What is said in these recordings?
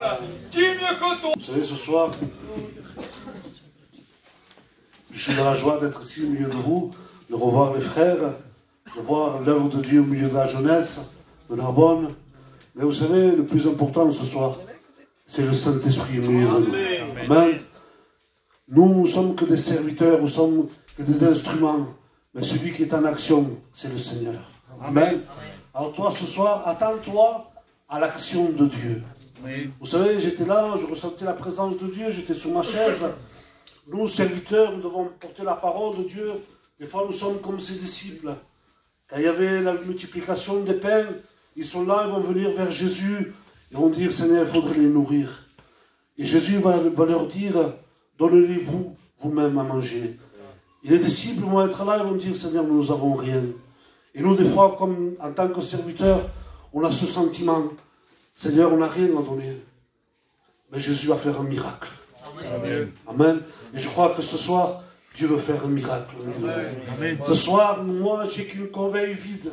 Vous savez, ce soir, je suis dans la joie d'être ici au milieu de vous, de revoir les frères, de voir l'œuvre de Dieu au milieu de la jeunesse de Narbonne. Mais vous savez, le plus important ce soir, c'est le Saint-Esprit au milieu de nous. Amen. Nous ne sommes que des serviteurs, nous sommes que des instruments. Mais celui qui est en action, c'est le Seigneur. Amen. Alors toi, ce soir, attends-toi à l'action de Dieu. Vous savez, j'étais là, je ressentais la présence de Dieu, j'étais sur ma chaise. Nous, serviteurs, nous devons porter la parole de Dieu. Des fois, nous sommes comme ses disciples. Quand il y avait la multiplication des pains, ils sont là, ils vont venir vers Jésus. Ils vont dire, Seigneur, il faudrait les nourrir. Et Jésus va leur dire, donnez-les-vous vous-même à manger. Et les disciples vont être là, ils vont dire, Seigneur, nous n'avons rien. Et nous, des fois, comme en tant que serviteurs, on a ce sentiment, Seigneur, on n'a rien à donner. Mais Jésus va faire un miracle. Amen. Amen. Et je crois que ce soir, Dieu veut faire un miracle. Amen. Ce soir, moi, j'ai qu'une corbeille vide.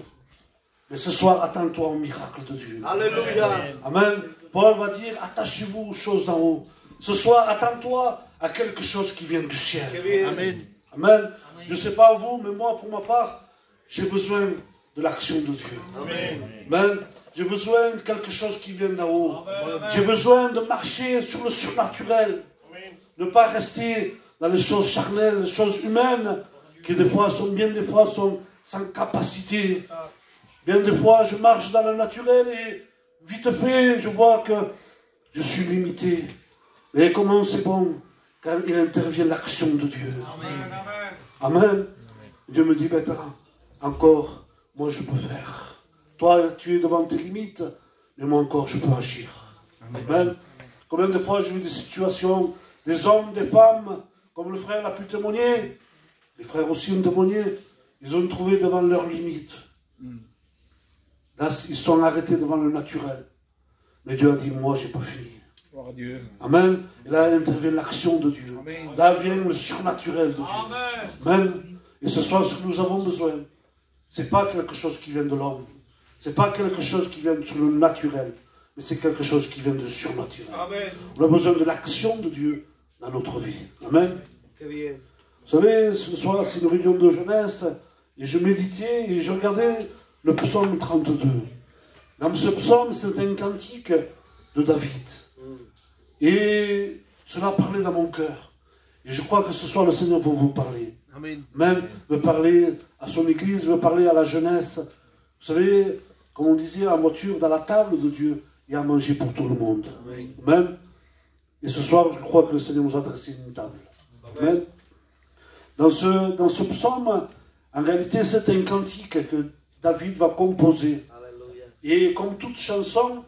Mais ce soir, attends-toi au miracle de Dieu. Alléluia. Amen. Paul va dire, attachez-vous aux choses d'en haut. Ce soir, attends-toi à quelque chose qui vient du ciel. Amen. Amen. Je ne sais pas vous, mais moi, pour ma part, j'ai besoin de l'action de Dieu. Amen. Amen. J'ai besoin de quelque chose qui vient d'en haut. J'ai besoin de marcher sur le surnaturel. Amen. Ne pas rester dans les choses charnelles, les choses humaines, qui des fois sont sans capacité. Bien des fois, je marche dans le naturel et vite fait, je vois que je suis limité. Mais comment c'est bon quand il intervient l'action de Dieu. Amen. Amen. Dieu me dit, Bertrand, encore, moi je peux faire. Toi, tu es devant tes limites, mais moi encore, je peux agir. Amen. Combien de fois j'ai vu des situations, des hommes, des femmes, comme le frère a pu témoigner, les frères aussi ont témoigné, ils ont trouvé devant leurs limites. Là, ils sont arrêtés devant le naturel. Mais Dieu a dit, moi, j'ai pas fini. Dieu. Amen. Et là intervient l'action de Dieu. Amen. Là vient le surnaturel de Dieu. Amen. Amen. Et ce soir, ce que nous avons besoin, ce n'est pas quelque chose qui vient de l'homme. Ce n'est pas quelque chose qui vient sur le naturel. Mais c'est quelque chose qui vient de surnaturel. Amen. On a besoin de l'action de Dieu dans notre vie. Amen. Vous savez, ce soir, c'est une réunion de jeunesse. Et je méditais et je regardais le psaume 32. Dans ce psaume, c'est un cantique de David. Et cela parlait dans mon cœur. Et je crois que ce soir, le Seigneur veut vous parler. Amen. Même veut parler à son église, veut parler à la jeunesse. Vous savez, comme on disait en voiture, dans la table de Dieu, il y a à manger pour tout le monde. Amen. Amen. Et ce soir, je crois que le Seigneur nous a dressé une table. Amen. Dans ce psaume, en réalité, c'est un cantique que David va composer. Alléluia. Et comme toute chanson,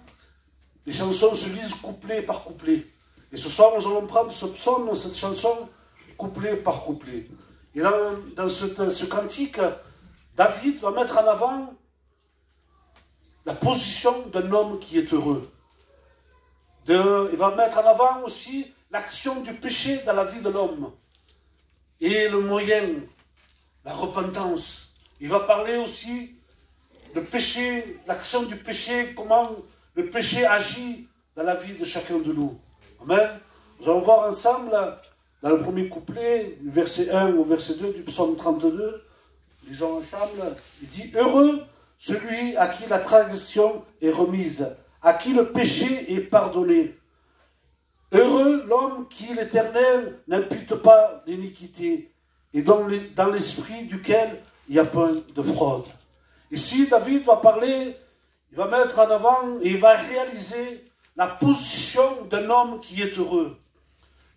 les chansons se lisent couplet par couplet. Et ce soir, nous allons prendre ce psaume, cette chanson, couplet par couplet. Et dans ce cantique, David va mettre en avant la position d'un homme qui est heureux. Il va mettre en avant aussi l'action du péché dans la vie de l'homme. Et le moyen, la repentance. Il va parler aussi le péché, l'action du péché, comment le péché agit dans la vie de chacun de nous. Amen. Nous allons voir ensemble, dans le premier couplet, du verset 1 au verset 2 du psaume 32, lisons ensemble, il dit « Heureux celui à qui la transgression est remise, à qui le péché est pardonné. Heureux l'homme qui, l'Éternel, n'impute pas l'iniquité, et dans l'esprit duquel il n'y a pas de fraude. » Ici, David va parler, il va mettre en avant et il va réaliser la position d'un homme qui est heureux.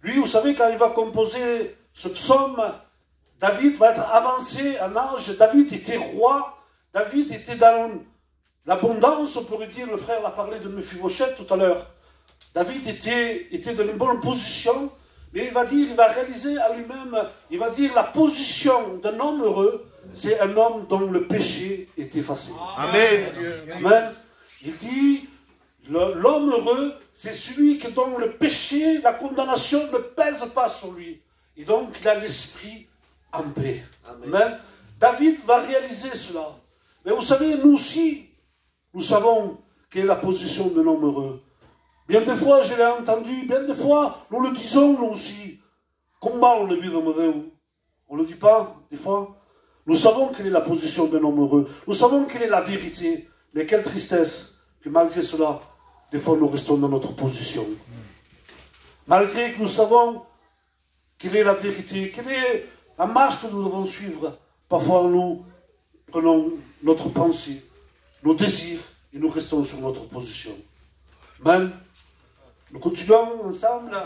Lui, vous savez, quand il va composer ce psaume, David va être avancé en âge. David était roi, David était dans l'abondance, on pourrait dire, le frère a parlé de Mephibosheth tout à l'heure. David était dans une bonne position, mais il va réaliser à lui-même, il va dire la position d'un homme heureux, c'est un homme dont le péché est effacé. Amen. Amen. Il dit, l'homme heureux, c'est celui dont le péché, la condamnation ne pèse pas sur lui. Et donc, il a l'esprit en paix. Amen. David va réaliser cela. Mais vous savez, nous aussi, nous savons quelle est la position de l'homme heureux. Bien des fois, je l'ai entendu, bien des fois, nous le disons nous aussi. Comment on le vit dans le Dieu? On ne le dit pas, des fois. Nous savons quelle est la position d'un homme heureux. Nous savons quelle est la vérité. Mais quelle tristesse que malgré cela, des fois nous restons dans notre position. Malgré que nous savons quelle est la vérité, quelle est la marche que nous devons suivre, parfois nous prenons notre pensée, nos désirs, et nous restons sur notre position. Amen. Nous continuons ensemble.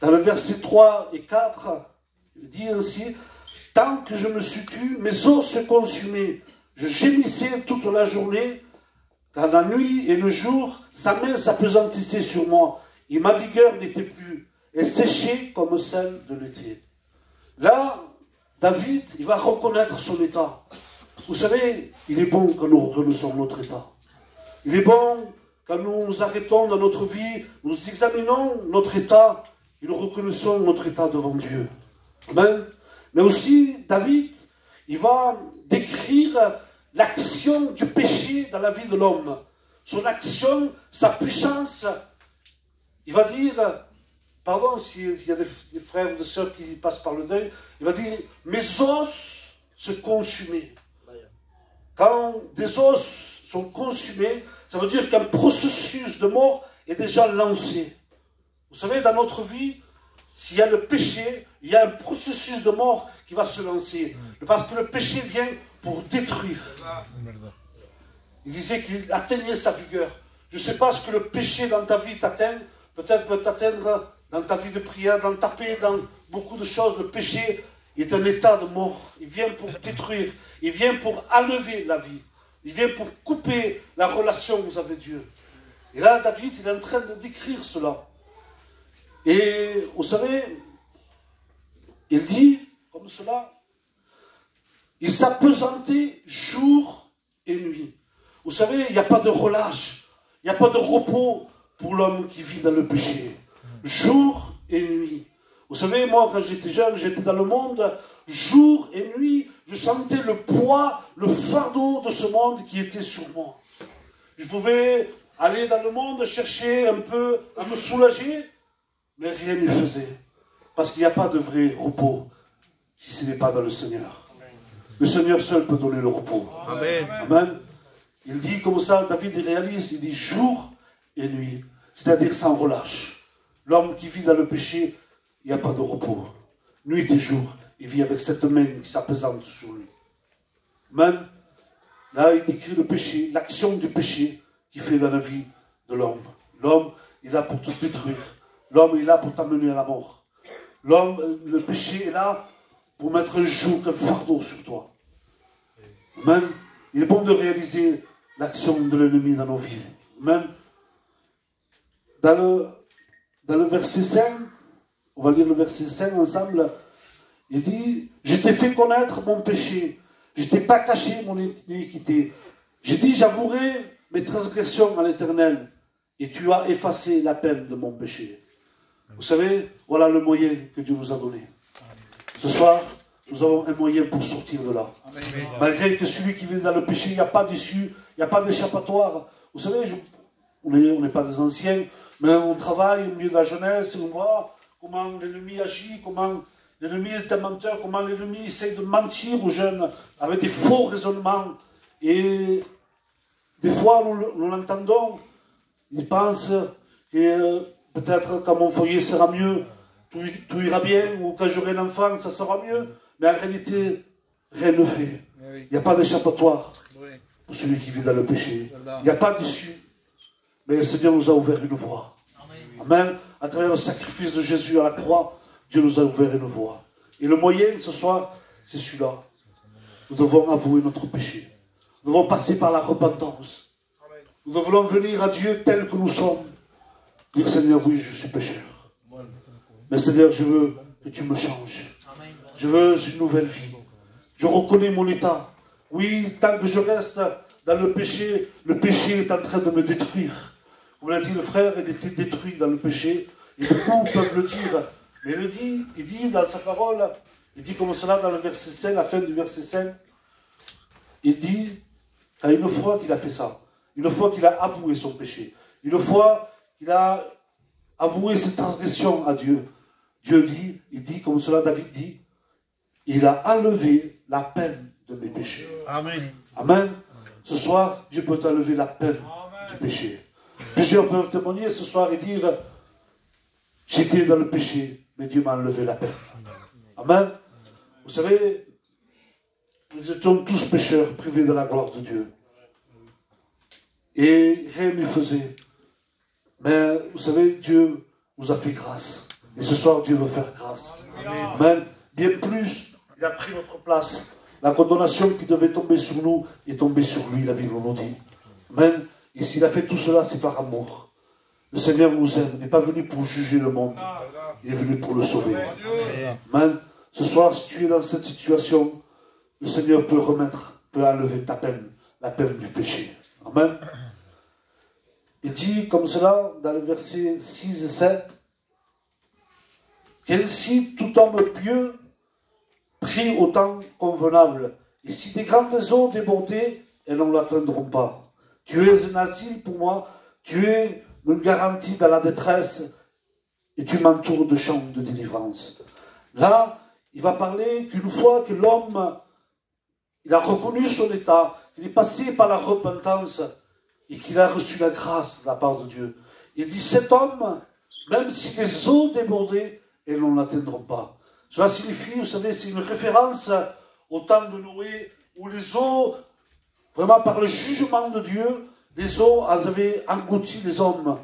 Dans le verset 3 et 4, il dit ainsi, « Tant que je me suis tu, mes os se consumaient. Je gémissais toute la journée, car la nuit et le jour, sa main s'appesantissait sur moi, et ma vigueur n'était plus. Elle séchait comme celle de l'été. » Là, David, il va reconnaître son état. Vous savez, il est bon quand nous reconnaissons notre état. Il est bon quand nous nous arrêtons dans notre vie, nous examinons notre état, et nous reconnaissons notre état devant Dieu. Amen. Mais aussi, David, il va décrire l'action du péché dans la vie de l'homme. Son action, sa puissance. Il va dire, pardon s'il y a des frères ou des sœurs qui passent par le deuil, il va dire, mes os se consumaient. Quand des os sont consumés, ça veut dire qu'un processus de mort est déjà lancé. Vous savez, dans notre vie, s'il y a le péché, il y a un processus de mort qui va se lancer. Parce que le péché vient pour détruire. Il disait qu'il atteignait sa vigueur. Je ne sais pas ce que le péché dans ta vie t'atteint. Peut-être peut t'atteindre dans ta vie de prière, dans ta paix, dans beaucoup de choses. Le péché est un état de mort. Il vient pour détruire. Il vient pour enlever la vie. Il vient pour couper la relation avec Dieu. Et là, David, il est en train de décrire cela. Et vous savez, il dit, comme cela, il s'appesantait jour et nuit. Vous savez, il n'y a pas de relâche, il n'y a pas de repos pour l'homme qui vit dans le péché. Jour et nuit. Vous savez, moi, quand j'étais jeune, j'étais dans le monde, jour et nuit, je sentais le poids, le fardeau de ce monde qui était sur moi. Je pouvais aller dans le monde, chercher un peu à me soulager, mais rien ne faisait. Parce qu'il n'y a pas de vrai repos si ce n'est pas dans le Seigneur. Le Seigneur seul peut donner le repos. Amen. Amen. Il dit comme ça, David il réalise, il dit jour et nuit. C'est-à-dire sans relâche. L'homme qui vit dans le péché, il n'y a pas de repos. Nuit et jour, il vit avec cette main qui s'apaisante sur lui. Amen. Là, il décrit le péché, l'action du péché qui fait dans la vie de l'homme. L'homme, il est là pour te détruire. L'homme est là pour t'amener à la mort. L'homme, le péché est là pour mettre un joug, un fardeau sur toi. Amen. Il est bon de réaliser l'action de l'ennemi dans nos vies. Amen. Dans le verset 5, on va lire le verset 5 ensemble, il dit, je t'ai fait connaître mon péché, je ne t'ai pas caché mon iniquité. J'ai dit, j'avouerai mes transgressions à l'Éternel, et tu as effacé la peine de mon péché. Vous savez, voilà le moyen que Dieu nous a donné. Ce soir, nous avons un moyen pour sortir de là. Amen. Malgré que celui qui vit dans le péché, il n'y a pas d'issue, il n'y a pas d'échappatoire. Vous savez, on n'est pas des anciens, mais on travaille au milieu de la jeunesse, et on voit comment l'ennemi agit, comment l'ennemi est un menteur, comment l'ennemi essaie de mentir aux jeunes avec des faux raisonnements. Et des fois, nous l'entendons, il pense que peut-être quand mon foyer sera mieux, tout ira bien, ou quand j'aurai l'enfant, ça sera mieux. Mais en réalité, rien ne fait. Il n'y a pas d'échappatoire pour celui qui vit dans le péché. Il n'y a pas d'issue. Mais le Seigneur nous a ouvert une voie. Amen. À travers le sacrifice de Jésus à la croix, Dieu nous a ouvert une voie. Et le moyen ce soir, c'est celui-là. Nous devons avouer notre péché. Nous devons passer par la repentance. Nous devons venir à Dieu tel que nous sommes. Dire, Seigneur, oui, je suis pécheur. Mais Seigneur, je veux que tu me changes. Je veux une nouvelle vie. Je reconnais mon état. Oui, tant que je reste dans le péché est en train de me détruire. Comme l'a dit le frère, il était détruit dans le péché. Et beaucoup peuvent le dire. Mais il dit dans sa parole, il dit comme cela dans le verset 5, la fin du verset 5, il dit, une fois qu'il a fait ça, une fois qu'il a avoué son péché, une fois qu'il a avoué ses transgressions à Dieu, Dieu dit, il dit comme cela, David dit, il a enlevé la peine de mes péchés. Amen. Amen. Ce soir, Dieu peut enlever la peine du péché. Plusieurs peuvent témoigner ce soir et dire, j'étais dans le péché, mais Dieu m'a enlevé la peine. Amen. Vous savez, nous étions tous pécheurs, privés de la gloire de Dieu. Et rien ne faisait. Mais vous savez, Dieu nous a fait grâce. Et ce soir, Dieu veut faire grâce. Amen. Bien plus, il a pris notre place. La condamnation qui devait tomber sur nous est tombée sur lui, la Bible nous dit. Amen. Et s'il a fait tout cela, c'est par amour. Le Seigneur nous aime. Il n'est pas venu pour juger le monde. Il est venu pour le sauver. Amen. Ce soir, si tu es dans cette situation, le Seigneur peut remettre, peut enlever ta peine, la peine du péché. Amen. Il dit comme cela, dans les versets 6 et 7, qu'ainsi tout homme pieux prie au temps convenable. Et si des grandes eaux débordaient, elles ne l'atteindront pas. Tu es un asile pour moi, tu es une garantie dans la détresse, et tu m'entoures de chants de délivrance. Là, il va parler qu'une fois que l'homme, il a reconnu son état, qu'il est passé par la repentance, et qu'il a reçu la grâce de la part de Dieu. Il dit, cet homme, même si les eaux débordaient, elles ne l'atteindront pas. Cela signifie, vous savez, c'est une référence au temps de Noé, où les eaux, vraiment par le jugement de Dieu, les eaux avaient englouti les hommes.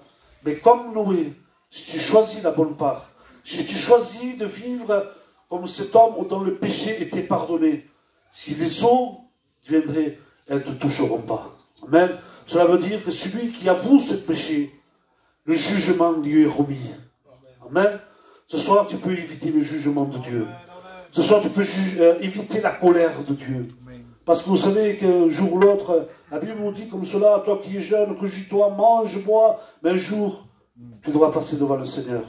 Mais comme Noé, si tu choisis la bonne part, si tu choisis de vivre comme cet homme dont le péché était pardonné, si les eaux viendraient, elles ne te toucheront pas. Amen. Cela veut dire que celui qui avoue ce péché, le jugement lui est remis. Amen. Ce soir, tu peux éviter le jugement de Dieu. Ce soir, tu peux éviter la colère de Dieu. Parce que vous savez qu'un jour ou l'autre, la Bible nous dit comme cela, toi qui es jeune, rejouis-toi, mange, bois, mais un jour, tu devras passer devant le Seigneur.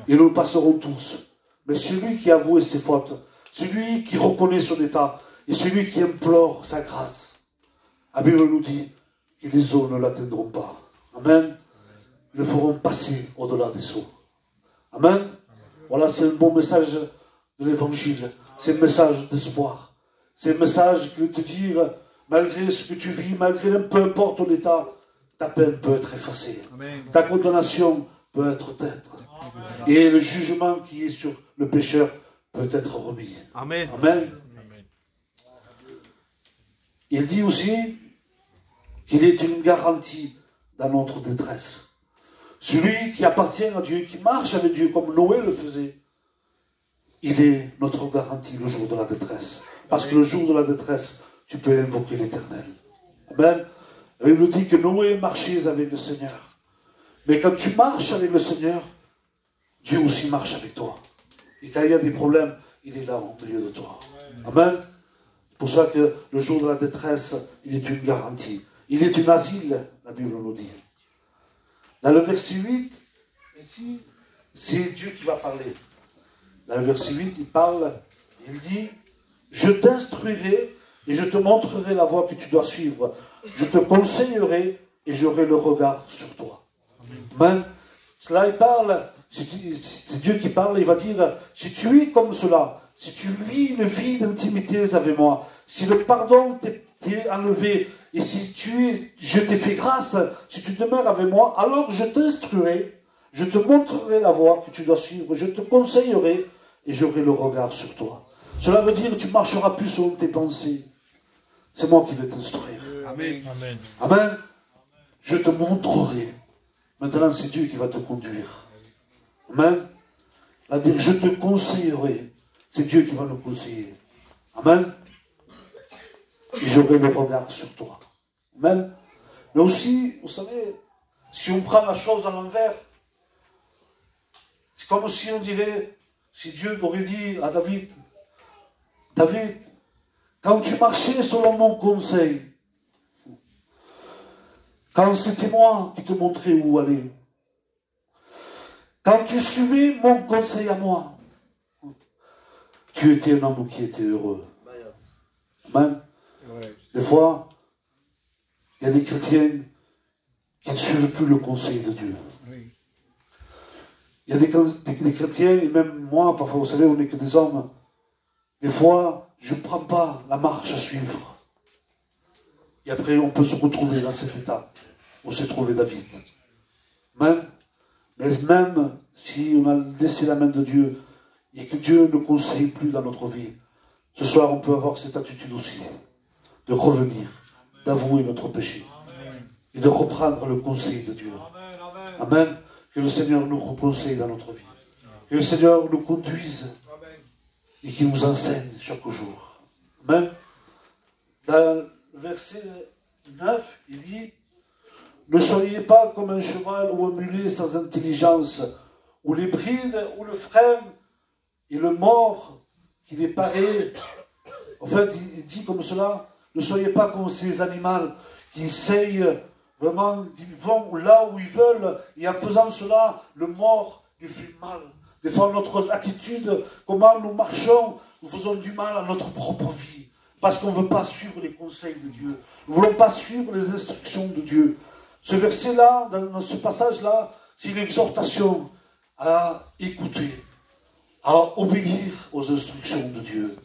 Et nous passerons tous. Mais celui qui avoue ses fautes, celui qui reconnaît son état, et celui qui implore sa grâce, la Bible nous dit que les eaux ne l'atteindront pas. Amen. Ils le feront passer au-delà des eaux. Amen. Voilà, c'est un bon message de l'évangile. C'est un message d'espoir. C'est un message qui veut te dire, malgré ce que tu vis, malgré peu importe ton état, ta peine peut être effacée. Amen. Ta condamnation peut être tête. Et le jugement qui est sur le pécheur peut être remis. Amen. Amen. Il dit aussi qu'il est une garantie dans notre détresse. Celui qui appartient à Dieu, qui marche avec Dieu comme Noé le faisait, il est notre garantie le jour de la détresse. Parce que le jour de la détresse, tu peux invoquer l'Éternel. Amen. La Bible nous dit que Noé marchait avec le Seigneur. Mais quand tu marches avec le Seigneur, Dieu aussi marche avec toi. Et quand il y a des problèmes, il est là au milieu de toi. Amen. C'est pour ça que le jour de la détresse, il est une garantie. Il est un asile, la Bible nous dit. Dans le verset 8, ici, c'est Dieu qui va parler. Dans le verset 8, il dit, je t'instruirai et je te montrerai la voie que tu dois suivre. Je te conseillerai et j'aurai le regard sur toi. Amen. Là, il parle, c'est Dieu qui parle, il va dire, si tu es comme cela, si tu vis une vie d'intimité avec moi, si le pardon t'est enlevé, et si je t'ai fait grâce, si tu demeures avec moi, alors je t'instruirai, je te montrerai la voie que tu dois suivre, je te conseillerai, et j'aurai le regard sur toi. Cela veut dire que tu ne marcheras plus selon tes pensées. C'est moi qui vais t'instruire. Amen. Amen. Amen. Je te montrerai. Maintenant, c'est Dieu qui va te conduire. Amen. C'est-à-dire, je te conseillerai. C'est Dieu qui va nous conseiller. Amen. Et j'aurai le regard sur toi. Amen. Mais aussi, vous savez, si on prend la chose à l'envers, c'est comme si on dirait, si Dieu aurait dit à David, David, quand tu marchais selon mon conseil, quand c'était moi qui te montrais où aller, quand tu suivais mon conseil à moi, tu étais un homme qui était heureux. Amen. Des fois, il y a des chrétiens qui ne suivent plus le conseil de Dieu. Oui. Il y a des chrétiens, et même moi, parfois, vous savez, on n'est que des hommes. Des fois, je ne prends pas la marche à suivre. Et après, on peut se retrouver dans cet état où s'est trouvé David. Mais même si on a laissé la main de Dieu et que Dieu ne conseille plus dans notre vie, ce soir, on peut avoir cette attitude aussi, de revenir, d'avouer notre péché et de reprendre le conseil de Dieu. Amen. Que le Seigneur nous reconseille dans notre vie. Que le Seigneur nous conduise et qu'il nous enseigne chaque jour. Amen. Dans le verset 9, il dit: ne soyez pas comme un cheval ou un mulet sans intelligence, ou les brides, ou le frein, et le mort qui les paraît. En fait, il dit comme cela: ne soyez pas comme ces animaux qui essayent vraiment, ils vont là où ils veulent, et en faisant cela, le mort lui fait mal. Des fois, notre attitude, comment nous marchons, nous faisons du mal à notre propre vie. Parce qu'on ne veut pas suivre les conseils de Dieu. Nous ne voulons pas suivre les instructions de Dieu. Ce verset-là, dans ce passage-là, c'est une exhortation à écouter, à obéir aux instructions de Dieu.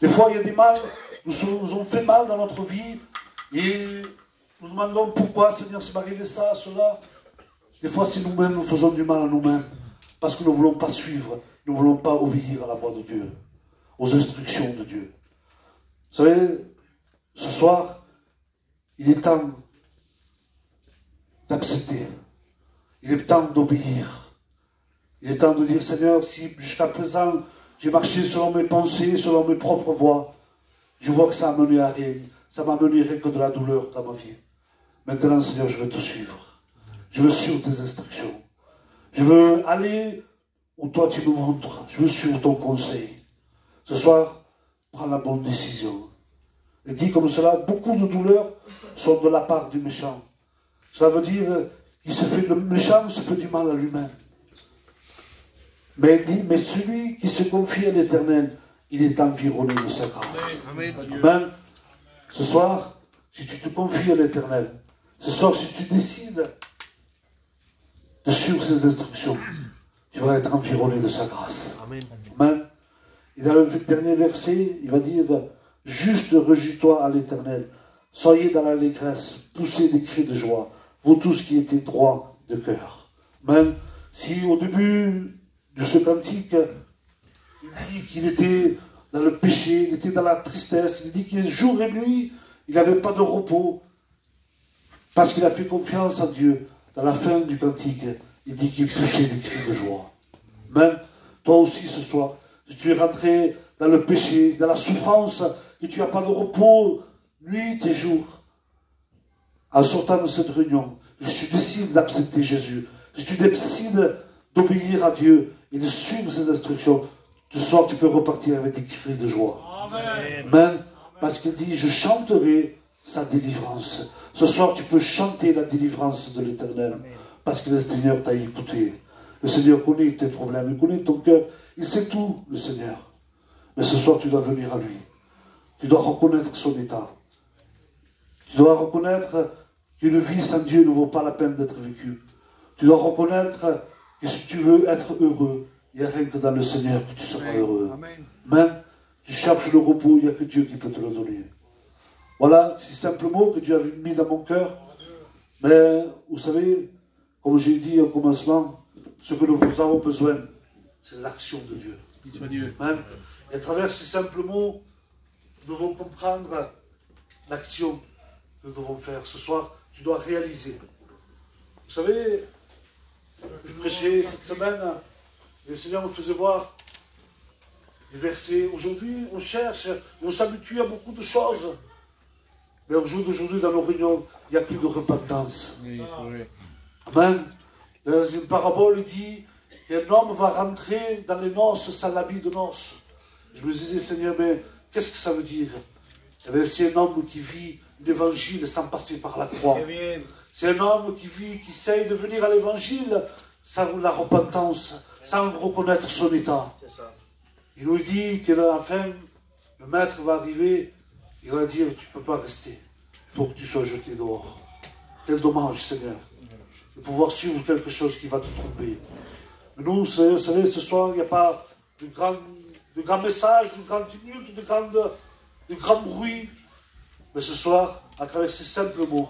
Des fois, il y a des mal, nous ont fait mal dans notre vie, et nous demandons pourquoi, Seigneur, c'est m'arrivé ça, cela. Des fois, c'est nous-mêmes, nous faisons du mal à nous-mêmes, parce que nous ne voulons pas suivre, nous ne voulons pas obéir à la voix de Dieu, aux instructions de Dieu. Vous savez, ce soir, il est temps d'accepter. Il est temps d'obéir. Il est temps de dire: Seigneur, si jusqu'à présent, j'ai marché selon mes pensées, selon mes propres voies, je vois que ça a mené à rien. Ça m'a mené rien que de la douleur dans ma vie. Maintenant, Seigneur, je veux te suivre. Je veux suivre tes instructions. Je veux aller où toi tu me montres. Je veux suivre ton conseil. Ce soir, prends la bonne décision. Et dit comme cela: beaucoup de douleurs sont de la part du méchant. Cela veut dire que le méchant se fait du mal à lui-même. Mais il dit: mais celui qui se confie à l'Éternel, il est environné de sa grâce. Amen. Amen. Ce soir, si tu te confies à l'Éternel, ce soir, si tu décides de suivre ses instructions, tu vas être environné de sa grâce. Amen. Amen. Et dans le dernier verset, il va dire: juste rejouis-toi à l'Éternel, soyez dans l'allégresse, poussez des cris de joie, vous tous qui étiez droits de cœur. Même si au début de ce cantique, il dit qu'il était dans le péché, il était dans la tristesse, il dit qu'il jour et nuit, il n'avait pas de repos, parce qu'il a fait confiance à Dieu. Dans la fin du cantique, il dit qu'il poussait des cris de joie. Même toi aussi ce soir, si tu es rentré dans le péché, dans la souffrance, et tu n'as pas de repos, nuit et jour, en sortant de cette réunion, si tu décides d'accepter Jésus, si tu décides d'obéir à Dieu et de suivre ses instructions, ce soir tu peux repartir avec des cris de joie. Amen. Amen. Parce qu'il dit: je chanterai sa délivrance. Ce soir tu peux chanter la délivrance de l'Éternel, parce que le Seigneur t'a écouté. Le Seigneur connaît tes problèmes, il connaît ton cœur, il sait tout, le Seigneur. Mais ce soir tu dois venir à lui. Tu dois reconnaître son état. Tu dois reconnaître qu'une vie sans Dieu ne vaut pas la peine d'être vécue. Tu dois reconnaître que si tu veux être heureux, il n'y a rien que dans le Seigneur que tu seras heureux. Amen. Même tu cherches le repos, il n'y a que Dieu qui peut te le donner. Voilà, c'est simplement que Dieu a mis dans mon cœur. Mais vous savez, comme j'ai dit au commencement, ce que nous avons besoin, c'est l'action de Dieu. Même. Et à travers ces simples mots, nous devons comprendre l'action que nous devons faire. Ce soir, tu dois réaliser. Vous savez, je prêchais cette semaine, et le Seigneur me faisait voir des versets. Aujourd'hui, on cherche, on s'habitue à beaucoup de choses. Mais au jour d'aujourd'hui, dans nos réunions, il n'y a plus de repentance. Oui, oui. Amen. Dans une parabole, il dit qu'un homme va rentrer dans les noces sans l'habit de noces. Je me disais: Seigneur, mais qu'est-ce que ça veut dire? C'est un homme qui vit l'évangile sans passer par la croix. C'est un homme qui vit, qui essaye de venir à l'évangile sans la repentance, sans reconnaître son état. Il nous dit qu'à la fin, le maître va arriver, il va dire: tu ne peux pas rester, il faut que tu sois jeté dehors. Quel dommage, Seigneur. de pouvoir suivre quelque chose qui va te tromper. Mais nous, vous savez, ce soir, il n'y a pas de grands messages, de grands tumultes, de grands bruits. Mais ce soir, à travers ces simples mots,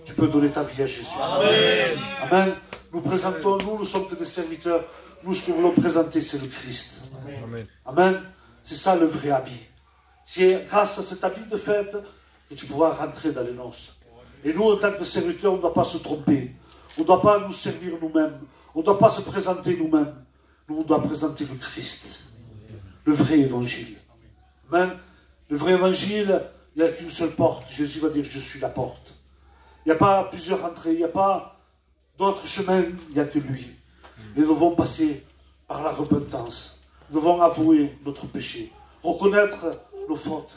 tu peux donner ta vie à Jésus. Amen. Amen. Nous présentons, nous ne sommes que des serviteurs. Nous, ce que nous voulons présenter, c'est le Christ. Amen. Amen. C'est ça le vrai habit. C'est grâce à cet habit de fête que tu pourras rentrer dans les noces. Et nous, en tant que serviteurs, on ne doit pas se tromper. On ne doit pas nous servir nous-mêmes. On ne doit pas se présenter nous-mêmes. Nous, on doit présenter le Christ. Le vrai évangile. Amen. Le vrai évangile, il n'y a qu'une seule porte. Jésus va dire, je suis la porte. Il n'y a pas plusieurs entrées. Il n'y a pas d'autres chemins. Il n'y a que lui. Et nous devons passer par la repentance. Nous devons avouer notre péché. Reconnaître nos fautes.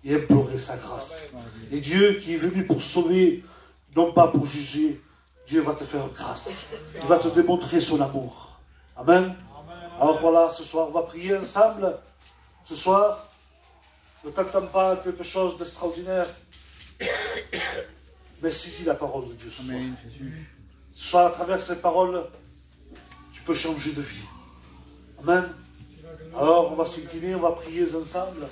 Et implorer sa grâce. Et Dieu qui est venu pour sauver, non pas pour juger, Dieu va te faire grâce. Il va te démontrer son amour. Amen. Alors voilà, ce soir, on va prier ensemble. Ce soir, ne t'attends pas à quelque chose d'extraordinaire, mais saisis la parole de Dieu ce soir. Ce soir, à travers ces paroles, tu peux changer de vie. Amen. Alors, on va s'incliner, on va prier ensemble.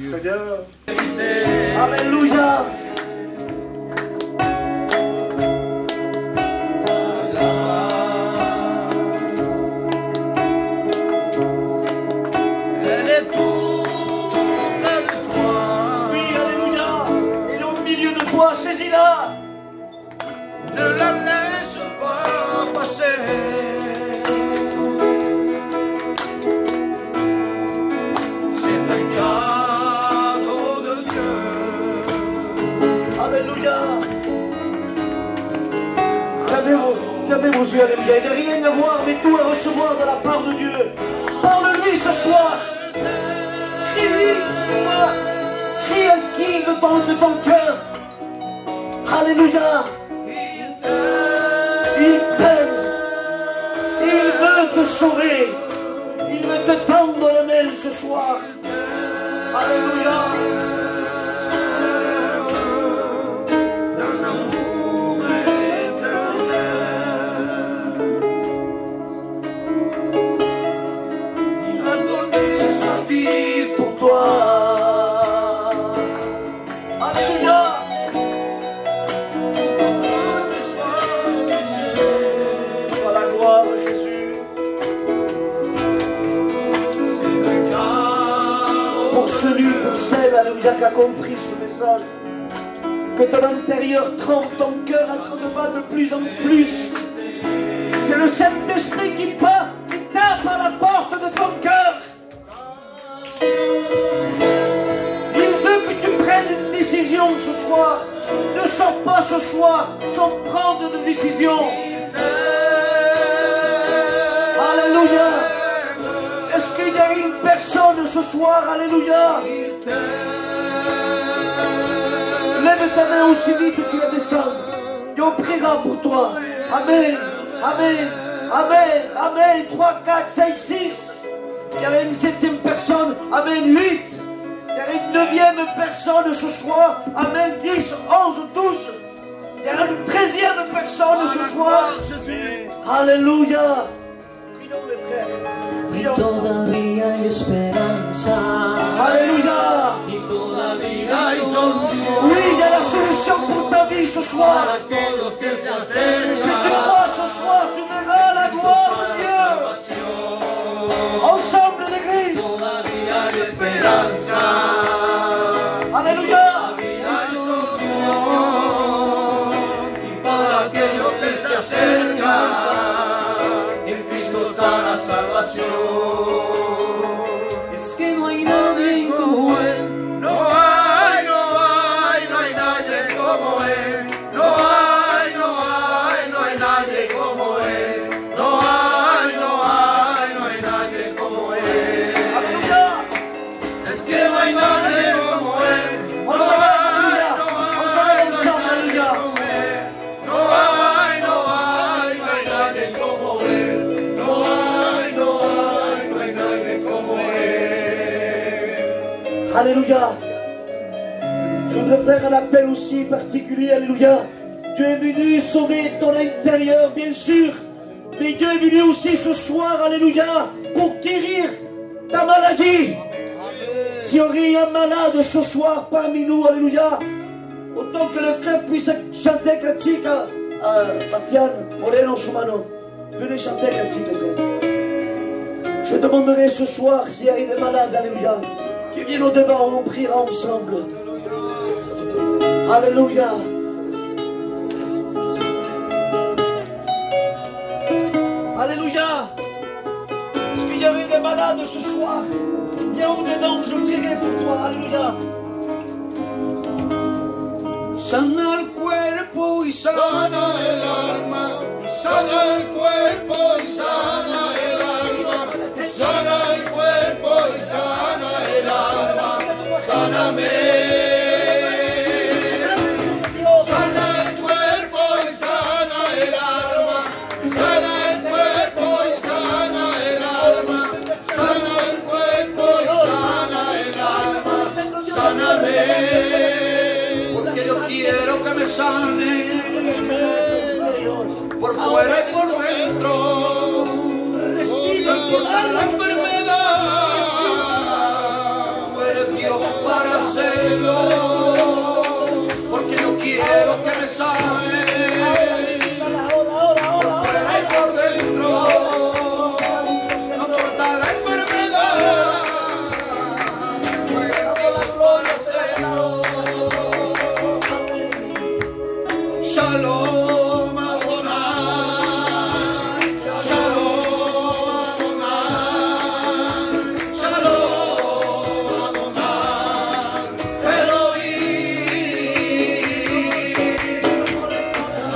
Seigneur, Alléluia. Elle est tout près de toi. Oui, Alléluia. Elle est au milieu de toi, saisis-la. Ne la laisse pas passer. Fermez vos yeux, Alléluia. Il n'y a rien à voir, mais tout à recevoir de la part de Dieu. Parle-lui ce soir. Crie-lui ce soir. Crie à qui de ton cœur. Alléluia. Il t'aime. Il veut te sauver. Il veut te tendre la main ce soir. Alléluia. Alléluia, qui a compris ce message, que ton intérieur tremble, ton cœur est en train de battre de plus en plus. C'est le Saint-Esprit qui tape à la porte de ton cœur. Il veut que tu prennes une décision ce soir. Ne sors pas ce soir sans prendre de décision. Alléluia. Est-ce qu'il y a une personne ce soir? Alléluia. Lève ta main aussi vite que tu la descends. Et on priera pour toi. Amen. Amen. Amen. Amen. 3, 4, 5, 6. Il y a une 7e personne. Amen. 8. Il y a une 9e personne ce soir. Amen. 10, 11, 12. Il y a une 13e personne ce soir. Alléluia. Prions les frères. Y todavía hay esperanza. Alléluia. Y todavía hay solución. Oui, il y a la solution pour ta vie ce soir. Para todo que se acerca. Si tu crois ce soir, tu verras la gloire de Dieu. Ensemble, l'Église. Todavía hay esperanza. Alléluia. Todavía hay solución. Y para aquello que se acerca, en Cristo está la salvación. Es que no hay nadie como Él. No hay nadie como Él. No hay nadie como Él. No hay nadie como Él. Alléluia. Es que no hay nadie como Él. On se lève, Alléluia. On se lève ensemble, Alléluia. No hay nadie como Él. No hay nadie como Él. Alléluia. Je voudrais faire un appel aussi particulier, Alléluia. Dieu est venu sauver ton intérieur, bien sûr. Mais Dieu est venu aussi ce soir, alléluia, pour guérir ta maladie. S'il y aurait un malade ce soir parmi nous, alléluia, autant que le frère puisse chanter cantique à Matiane, Moreno, Sumano. Venez chanter cantique, les frères. Je demanderai ce soir s'il y a des malades, alléluia, qui viennent au devant, on priera ensemble. Alléluia. Alléluia. Est-ce qu'il y aurait des malades ce soir? Viens au devant, je prierai pour toi. Alléluia. Sana el cuerpo y sana el alma, y sana el cuerpo y sana el alma, sana el cuerpo y sana el alma, sáname. Sana el cuerpo y sana el alma, sana el cuerpo y sana el alma, sana el cuerpo y sana el alma, sáname. Porque yo quiero que me sane por fuera y por dentro. No importa la enfermedad, tú eres Dios para hacerlo. Porque yo quiero que me sane por fuera y por dentro. No importa la enfermedad, tú eres Dios para hacerlo. Shalom Adonai, Shalom Adonai, Shalom Adonai, Elohim,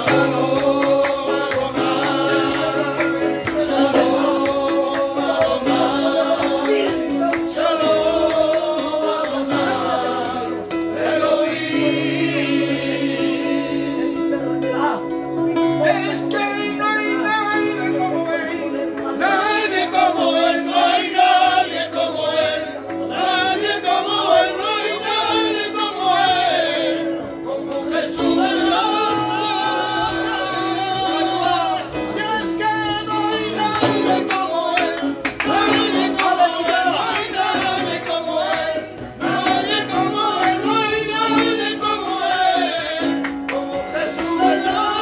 Shalom Adonai, Shalom Adonai, Shalom Adonai, Elohim. Es que no hay nadie como él, nadie como él, no hay nadie como él, nadie como él, no hay nadie como él, como Jesús de Nazaret. Si es que no hay nadie como él, nadie como él, no hay nadie como él, nadie como él, no hay nadie como él, como Jesús de Nazaret.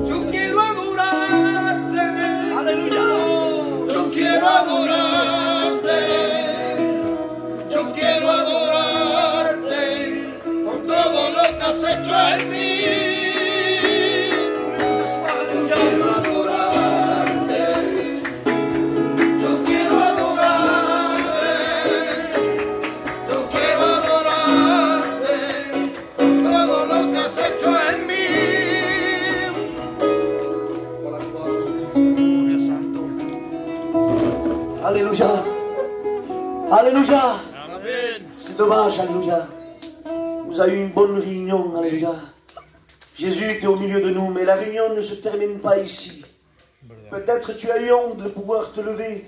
Yo quiero adorarte, Alléluia. yo quiero adorarte, yo quiero adorarte por todo lo que has hecho en mí. Yo quiero adorarte, yo quiero adorarte, yo quiero adorarte por todo lo que has hecho en mí. Alléluia. Alléluia. C'est dommage, alléluia. Vous avez eu une bonne réunion, alléluia. Jésus était au milieu de nous, mais la réunion ne se termine pas ici. Peut-être tu as eu honte de pouvoir te lever,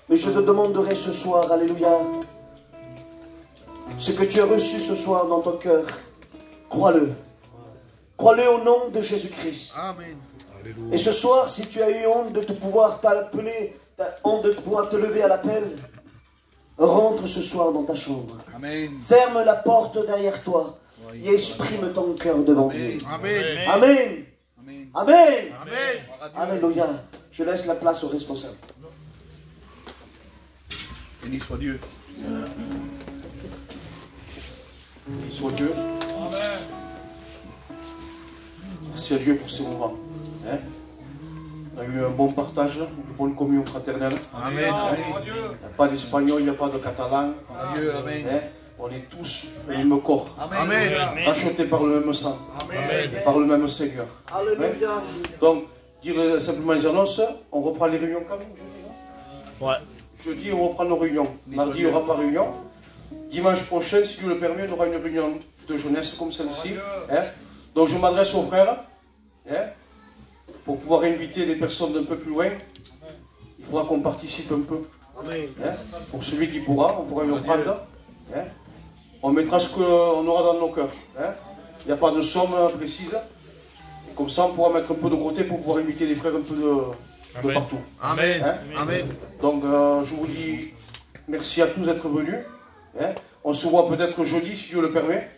mais je te demanderai ce soir, alléluia, ce que tu as reçu ce soir dans ton cœur, crois-le. Crois-le au nom de Jésus-Christ. Et ce soir, si tu as eu honte de te pouvoir t'appeler, honte de pouvoir te lever à l'appel, rentre ce soir dans ta chambre. Amen. Ferme la porte derrière toi et exprime ton cœur devant Dieu. Amen. Amen. Amen. Amen. Amen. Alléluia. Je laisse la place aux responsables. Béni soit Dieu. Béni soit Dieu. Merci à Dieu pour ces moments. Hein? On a eu un bon partage, une bonne communion fraternelle. Amen. Il n'y a pas d'espagnol, il n'y a pas de catalan. Dieu, amen. Hein? On est tous le même corps, Amen. rachetés par le même sang, Amen. par le même Seigneur. Alléluia. Donc, dire simplement les annonces, on reprend les réunions quand même jeudi. Ouais. Jeudi, on reprend nos réunions. Mardi, il n'y aura pas réunion. Dimanche prochain, si Dieu le permet, on aura une réunion de jeunesse comme celle-ci. Hein? Donc, je m'adresse aux frères. Hein? Pour pouvoir inviter des personnes d'un peu plus loin, il faudra qu'on participe un peu. Hein? Pour celui qui pourra, on pourra le prendre. Hein? On mettra ce qu'on aura dans nos cœurs. Hein. Il n'y a pas de somme précise. Et comme ça, on pourra mettre un peu de côté pour pouvoir inviter les frères un peu de partout. Amen. Hein. Amen. Donc, je vous dis merci à tous d'être venus. Hein. On se voit peut-être jeudi, si Dieu le permet.